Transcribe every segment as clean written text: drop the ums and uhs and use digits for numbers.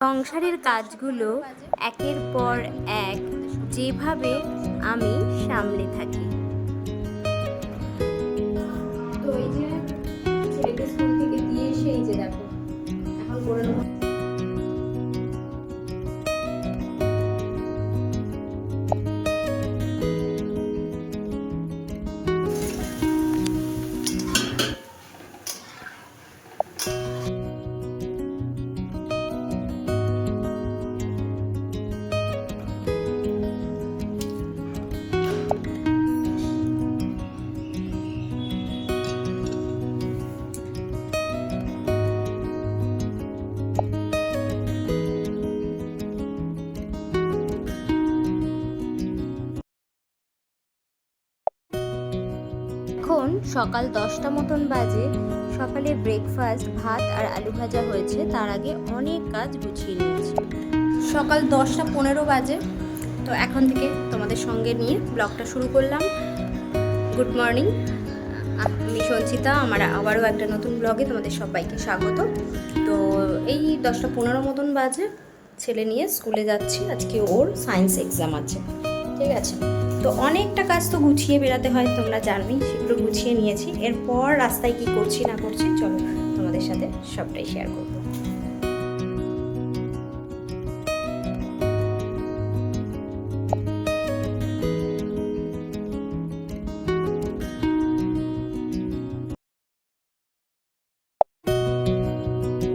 সংসারের কাজগুলো একের পর এক যেভাবে আমি সামলে থাকি। তো এই যে ছেলেকে স্কুল থেকে দিয়ে এসে এই যে দেখো এখন করে নেবো। এখন সকাল 10টা মতন বাজে। সকালে ব্রেকফাস্ট ভাত আর আলু ভাজা হয়েছে, তার আগে অনেক কাজ গুছিয়ে নিয়েছি। সকাল 10টা 15 বাজে। তো এখন থেকে তোমাদের সঙ্গে নিয়ে ব্লগটা শুরু করলাম। গুড মর্নিং, আমি সঞ্চিতা। আমার আবারও একটা নতুন ব্লগে তোমাদের সবাইকে স্বাগত। তো এই 10টা 15 মতন বাজে, ছেলে নিয়ে স্কুলে যাচ্ছি। আজকে ওর সায়েন্স এক্সাম আছে, ঠিক আছে। তো অনেকটা কাজ তো গুছিয়ে বেরাতে হয়, তোমরা জানোই। সেগুলো গুছিয়ে নিয়েছি। এরপর রাস্তায় কি করছি না করছি চলো তোমাদের সাথে সবটাই শেয়ার করবো।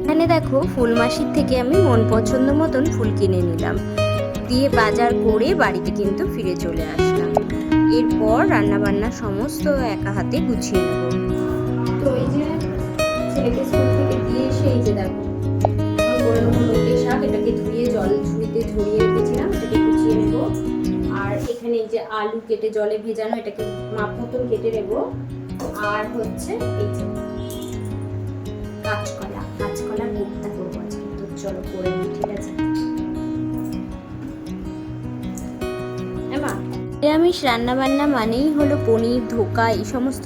এখানে দেখো ফুলমাসির থেকে আমি মন পছন্দ মতন ফুল কিনে নিলাম, দিয়ে বাজার করে বাড়িতে কিন্তু ফিরে চলে আসলাম। এরপর রান্নাবান্না সমস্ত একা হাতে গুছিয়ে নেব। তো এই যে ছেলেকে স্কুল থেকে দিয়ে এসে এই যে দেখো এখন করে নেবো নোটে শাক। এটাকে ধুয়ে জল ঝুড়িতে ঝরিয়ে রেখেছিলাম, এটাকে কুচিয়ে নেব। আর এখানে এই যে আলু কেটে জলে ভেজানো, এটাকে মাপ মতন কেটে নেব। আর হচ্ছে এই যে কাঁচকলার ভর্তা করবো আজকে। তো চলো করে নিই, ঠিক আছে। নিরামিষ রান্নাবান্না মানেই হলো পনির, ধোকা, এই সমস্ত।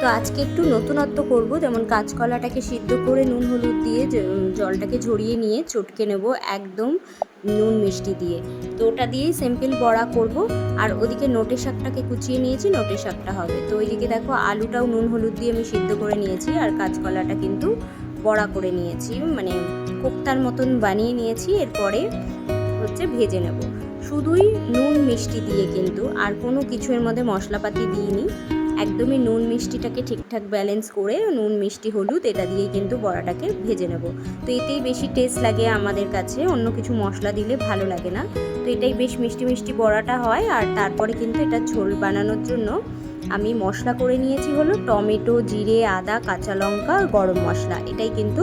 তো আজকে একটু নতুনত্ব করব, যেমন কাঁচকলাটাকে সিদ্ধ করে নুন হলুদ দিয়ে জলটাকে ঝরিয়ে নিয়ে চটকে নেব একদম নুন মিষ্টি দিয়ে। তো ওটা দিয়েই সিম্পল বড়া করব। আর ওদিকে নোটে শাকটাকে কুচিয়ে নিয়েছি, নোটে শাকটা হবে। তো ওইদিকে দেখো আলুটাও নুন হলুদ দিয়ে আমি সিদ্ধ করে নিয়েছি, আর কাঁচকলাটা কিন্তু বড়া করে নিয়েছি, মানে কোপ্তার মতন বানিয়ে নিয়েছি। এরপরে হচ্ছে ভেজে নেব শুধুই নুন মিষ্টি দিয়ে, কিন্তু আর কোনো কিছু এর মধ্যে মশলাপাতি দিইনি। একদমই নুন মিষ্টিটাকে ঠিকঠাক ব্যালেন্স করে নুন মিষ্টি হলুদ এটা দিয়ে কিন্তু বড়াটাকে ভেজে নেব। তো এতেই বেশি টেস্ট লাগে আমাদের কাছে, অন্য কিছু মশলা দিলে ভালো লাগে না। তো এটাই বেশ মিষ্টি মিষ্টি বড়াটা হয়। আর তারপরে কিন্তু এটা ঝোল বানানোর জন্য আমি মশলা করে নিয়েছি হলো টমেটো, জিরে, আদা, কাঁচা লঙ্কা, গরম মশলা। এটাই কিন্তু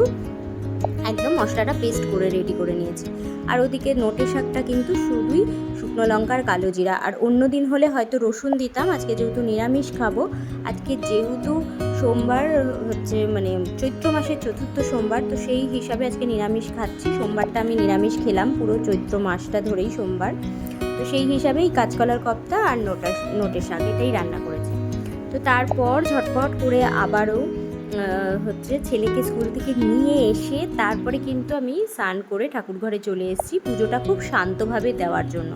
একদম মশলাটা পেস্ট করে রেডি করে নিয়েছি। আর ওদিকে নোটে শাকটা কিন্তু শুধুই শুকনো লঙ্কার কালো জিরা। আর অন্য দিন হলে হয়তো রসুন দিতাম, আজকে যেহেতু নিরামিষ খাবো, আজকে যেহেতু সোমবার হচ্ছে মানে চৈত্র মাসের 4র্থ সোমবার, তো সেই হিসাবে আজকে নিরামিষ খাচ্ছি। সোমবারটা আমি নিরামিষ খেলাম, পুরো চৈত্র মাসটা ধরেই সোমবার। তো সেই হিসাবেই কাঁচকলার কপ্তা আর নোটে শাক এটাই রান্না করেছি। তো তারপর ঝটপট করে আবারও হচ্ছে ছেলেকে স্কুল থেকে নিয়ে এসে তারপরে কিন্তু আমি স্নান করে ঠাকুর ঘরে চলে এসেছি পুজোটা খুব শান্তভাবে দেওয়ার জন্য।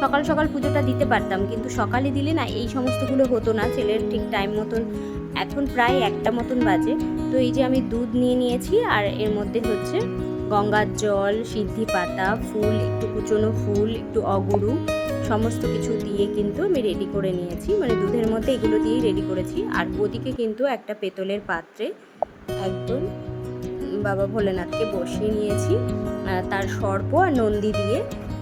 সকাল সকাল পুজোটা দিতে পারতাম, কিন্তু সকালে দিলে না এই সমস্তগুলো হতো না, ছেলের ঠিক টাইম মতন। এখন প্রায় 1টা মতন বাজে। তো এই যে আমি দুধ নিয়ে নিয়েছি, আর এর মধ্যে হচ্ছে গঙ্গার জল, সিদ্ধি পাতা, ফুল, একটু কুচনো ফুল, একটু অগুরু, সমস্ত কিছু দিয়ে কিন্তু আমি রেডি করে নিয়েছি, মানে দুধের মধ্যে এগুলো দিয়েই রেডি করেছি। আর ওদিকে কিন্তু একটা পেতলের পাত্রে একদম বাবা ভোলেনাথকে বসিয়ে নিয়েছি, তার সর্প আর নন্দী দিয়ে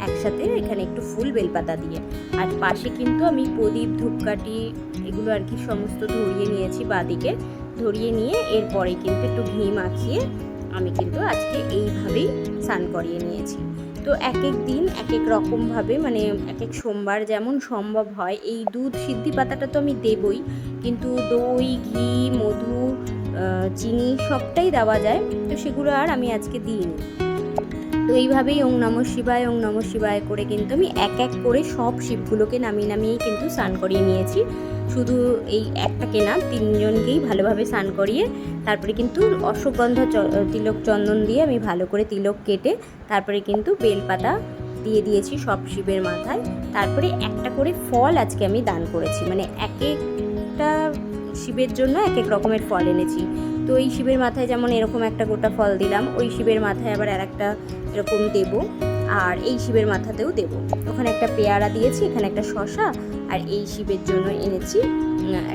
একসাথে, এখানে একটু ফুল বেলপাতা দিয়ে। আর পাশে কিন্তু আমি প্রদীপ, ধূপকাঠি এগুলো আর কি সমস্ত ধরিয়ে নিয়েছি বাদিকে। ধরিয়ে নিয়ে এরপরে কিন্তু একটু ঘি মাখিয়ে আমি কিন্তু আজকে এইভাবেই স্নান করিয়ে নিয়েছি। তো এক এক দিন এক এক রকমভাবে, মানে এক এক সোমবার যেমন সম্ভব হয়। এই দুধ সিদ্ধি পাতাটা তো আমি দেবই, কিন্তু দই, ঘি, মধু, চিনি সবটাই দেওয়া যায়, তো সেগুলো আর আমি আজকে দিইনি। তো এইভাবেই ওং নমঃ শিবায় করে কিন্তু আমি এক এক করে সব শিবগুলোকে নামিয়েই কিন্তু স্নান করিয়ে নিয়েছি। শুধু এই একটা কেনা, 3 জনকেই ভালোভাবে স্নান করিয়ে তারপরে কিন্তু অশ্বগন্ধা তিলক চন্দন দিয়ে আমি ভালো করে তিলক কেটে তারপরে কিন্তু বেলপাতা দিয়ে দিয়েছি সব শিবের মাথায়। তারপরে একটা করে ফল আজকে আমি দান করেছি, মানে এক একটা শিবের জন্য এক এক রকমের ফল এনেছি। তো এই শিবের মাথায় যেমন এরকম একটা গোটা ফল দিলাম, ওই শিবের মাথায় আবার আর একটা এরকম দেব, আর এই শিবের মাথাতেও দেব। ওখানে একটা পেয়ারা দিয়েছি, এখানে একটা শশা, আর এই শিবের জন্য এনেছি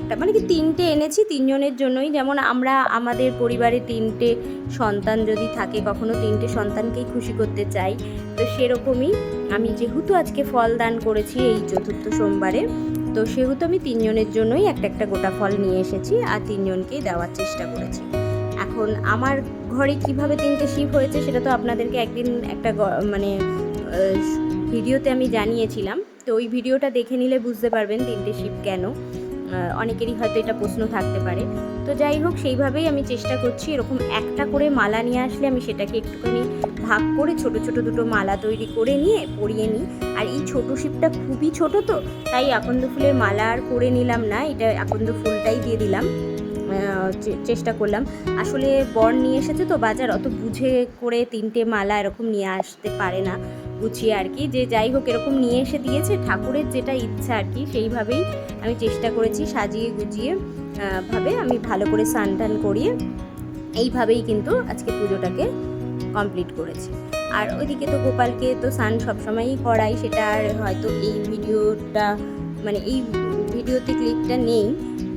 একটা, মানে কি 3টে এনেছি 3 জনের জন্যই। যেমন আমরা আমাদের পরিবারে 3টে সন্তান যদি থাকে, কখনো 3টে সন্তানকেই খুশি করতে চাই, তো সেরকমই আমি যেহেতু আজকে ফল দান করেছি এই চতুর্থ সোমবারে, তো সেহেতু আমি 3 জনের জন্যই একটা একটা গোটা ফল নিয়ে এসেছি আর 3 জনকেই দেওয়ার চেষ্টা করেছি। এখন আমার ঘরে কিভাবে 3টে শিব হয়েছে সেটা তো আপনাদেরকে একদিন একটা মানে ভিডিওতে আমি জানিয়েছিলাম, তো ওই ভিডিওটা দেখে নিলে বুঝতে পারবেন 3টে শিব কেন। অনেকেরই হয়তো এটা প্রশ্ন থাকতে পারে। তো যাই হোক, সেইভাবেই আমি চেষ্টা করছি। এরকম একটা করে মালা নিয়ে আসলে আমি সেটাকে একটুখানি ভাগ করে ছোট ছোট দুটো মালা তৈরি করে নিয়ে পরিয়ে নিই। আর এই ছোটো শিবটা খুবই ছোট, তো তাই আকন্দ ফুলের মালা আর করে নিলাম না, এটা আকন্দ ফুলটাই দিয়ে দিলাম। চেষ্টা করলাম, আসলে বর নিয়ে এসেছে তো বাজার, অত বুঝে করে 3টে মালা এরকম নিয়ে আসতে পারে না গুছিয়ে আর কি। যে যাই হোক, এরকম নিয়ে এসে দিয়েছে, ঠাকুরের যেটা ইচ্ছা আর কি, সেইভাবেই আমি চেষ্টা করেছি সাজিয়ে গুজিয়ে ভাবে আমি ভালো করে স্নান টান করিয়ে এইভাবেই কিন্তু আজকে পুজোটাকে কমপ্লিট করেছি। আর ওইদিকে তো গোপালকে তো স্নান সবসময়ই করাই, সেটা আর হয়তো এই ভিডিওটা মানে এই ভিডিওতে ক্লিপটা নেই,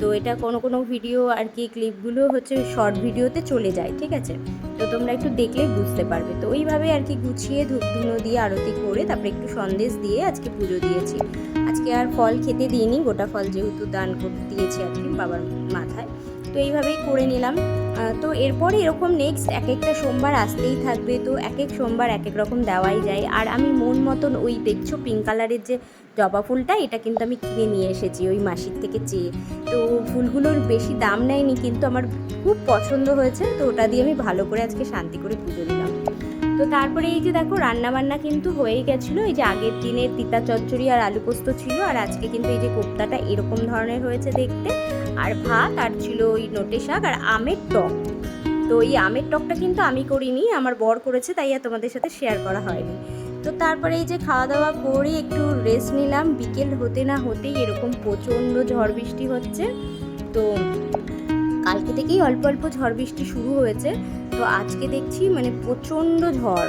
তো এটা কোনো কোনো ভিডিও আর কি ক্লিপগুলো হচ্ছে শর্ট ভিডিওতে চলে যায়, ঠিক আছে, তো তোমরা একটু দেখলে বুঝতে পারবে। তো ওইভাবে আর কি গুছিয়ে ধূপ ধুনো দিয়ে আরতি করে তারপরে একটু সন্দেশ দিয়ে আজকে পুজো দিয়েছি। আজকে আর ফল খেতে দিইনি, গোটা ফল যেহেতু দান করতে দিয়েছি আর কি বাবার মাথায়, তো এইভাবেই করে নিলাম। তো এরপরে এরকম নেক্সট এক একটা সোমবার আসতেই থাকবে, তো এক এক সোমবার এক এক রকম দেওয়াই যায়। আর আমি মন মতন ওই দেখছো পিঙ্ক কালারের যে জবা ফুলটা, এটা কিন্তু আমি কিনে নিয়ে এসেছি ওই মাসির থেকে চেয়ে। তো ফুলগুলোর বেশি দাম নেয়নি, কিন্তু আমার খুব পছন্দ হয়েছে, তো ওটা দিয়ে আমি ভালো করে আজকে শান্তি করে পুজো দিলাম। তো তারপরে এই যে দেখো রান্নাবান্না কিন্তু হয়েই গেছিলো। এই যে আগের দিনের তিতা চচ্চড়ি আর আলু পোস্ত ছিল, আর আজকে কিন্তু এই যে কোপ্তাটা এরকম ধরনের হয়েছে দেখতে, আর ভাত, আর ছিল ওই নোটে শাক আর আমের টক। তো এই আমের টকটা কিন্তু আমি করিনি, আমার বর করেছে, তাই আর তোমাদের সাথে শেয়ার করা হয়নি। তো তারপরে এই যে খাওয়া দাওয়া করে একটু রেস্ট নিলাম। বিকেল হতে না হতেই এরকম প্রচণ্ড ঝড় বৃষ্টি হচ্ছে। তো কালকে থেকেই অল্প অল্প ঝড় বৃষ্টি শুরু হয়েছে, তো আজকে দেখছি মানে প্রচণ্ড ঝড়,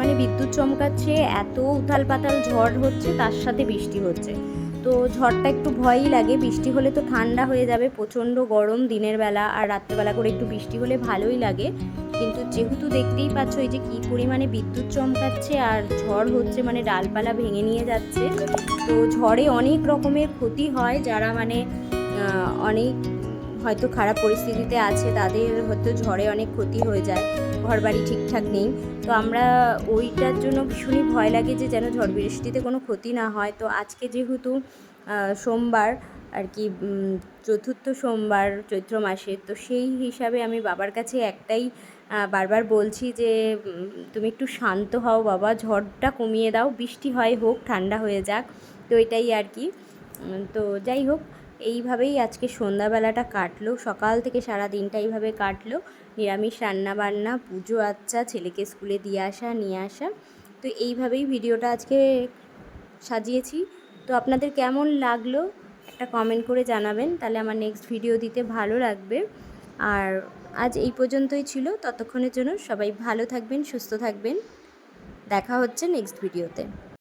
মানে বিদ্যুৎ চমকাচ্ছে, এত উথাল পাতাল ঝড় হচ্ছে, তার সাথে বৃষ্টি হচ্ছে। তো ঝড়টা একটু ভয়ই লাগে, বৃষ্টি হলে তো ঠান্ডা হয়ে যাবে, প্রচণ্ড গরম দিনের বেলা, আর রাত্রেবেলা করে একটু বৃষ্টি হলে ভালোই লাগে। কিন্তু যেহেতু দেখতেই পাচ্ছ এই যে কী পরিমাণে বিদ্যুৎ চমকাচ্ছে আর ঝড় হচ্ছে, মানে ডালপালা ভেঙে নিয়ে যাচ্ছে, তো ঝড়ে অনেক রকমের ক্ষতি হয়। যারা মানে অনেক হয়তো খারাপ পরিস্থিতিতে আছে, তাদের হয়তো ঝড়ে অনেক ক্ষতি হয়ে যায়, ঘরবাড়ি ঠিকঠাক নেই। তো আমরা ওইটার জন্য ভীষণই ভয় লাগে যে যেন ঝড় বৃষ্টিতে কোনো ক্ষতি না হয়। তো আজকে যেহেতু সোমবার আর কি, চতুর্থ সোমবার চৈত্র মাসে, তো সেই হিসাবে আমি বাবার কাছে একটাই বারবার বলছি যে তুমি একটু শান্ত হও বাবা, ঝড়টা কমিয়ে দাও, বৃষ্টি হয় হোক, ঠান্ডা হয়ে যাক। তো এটাই আর কি। তো যাই হোক, এইভাবেই আজকে সন্ধ্যাবেলাটা কাটলো, সকাল থেকে সারা দিনটা এইভাবে কাটলো, নিরামিষ রান্নাবান্না, পুজো আচ্চা, ছেলেকে স্কুলে দিয়ে আসা নিয়ে আসা। তো এইভাবেই ভিডিওটা আজকে সাজিয়েছি। তো আপনাদের কেমন লাগলো একটা কমেন্ট করে জানাবেন, তাহলে আমার নেক্সট ভিডিও দিতে ভালো লাগবে। আর আজ এই পর্যন্তই ছিল, ততক্ষণের জন্য সবাই ভালো থাকবেন, সুস্থ থাকবেন, দেখা হচ্ছে নেক্সট ভিডিওতে।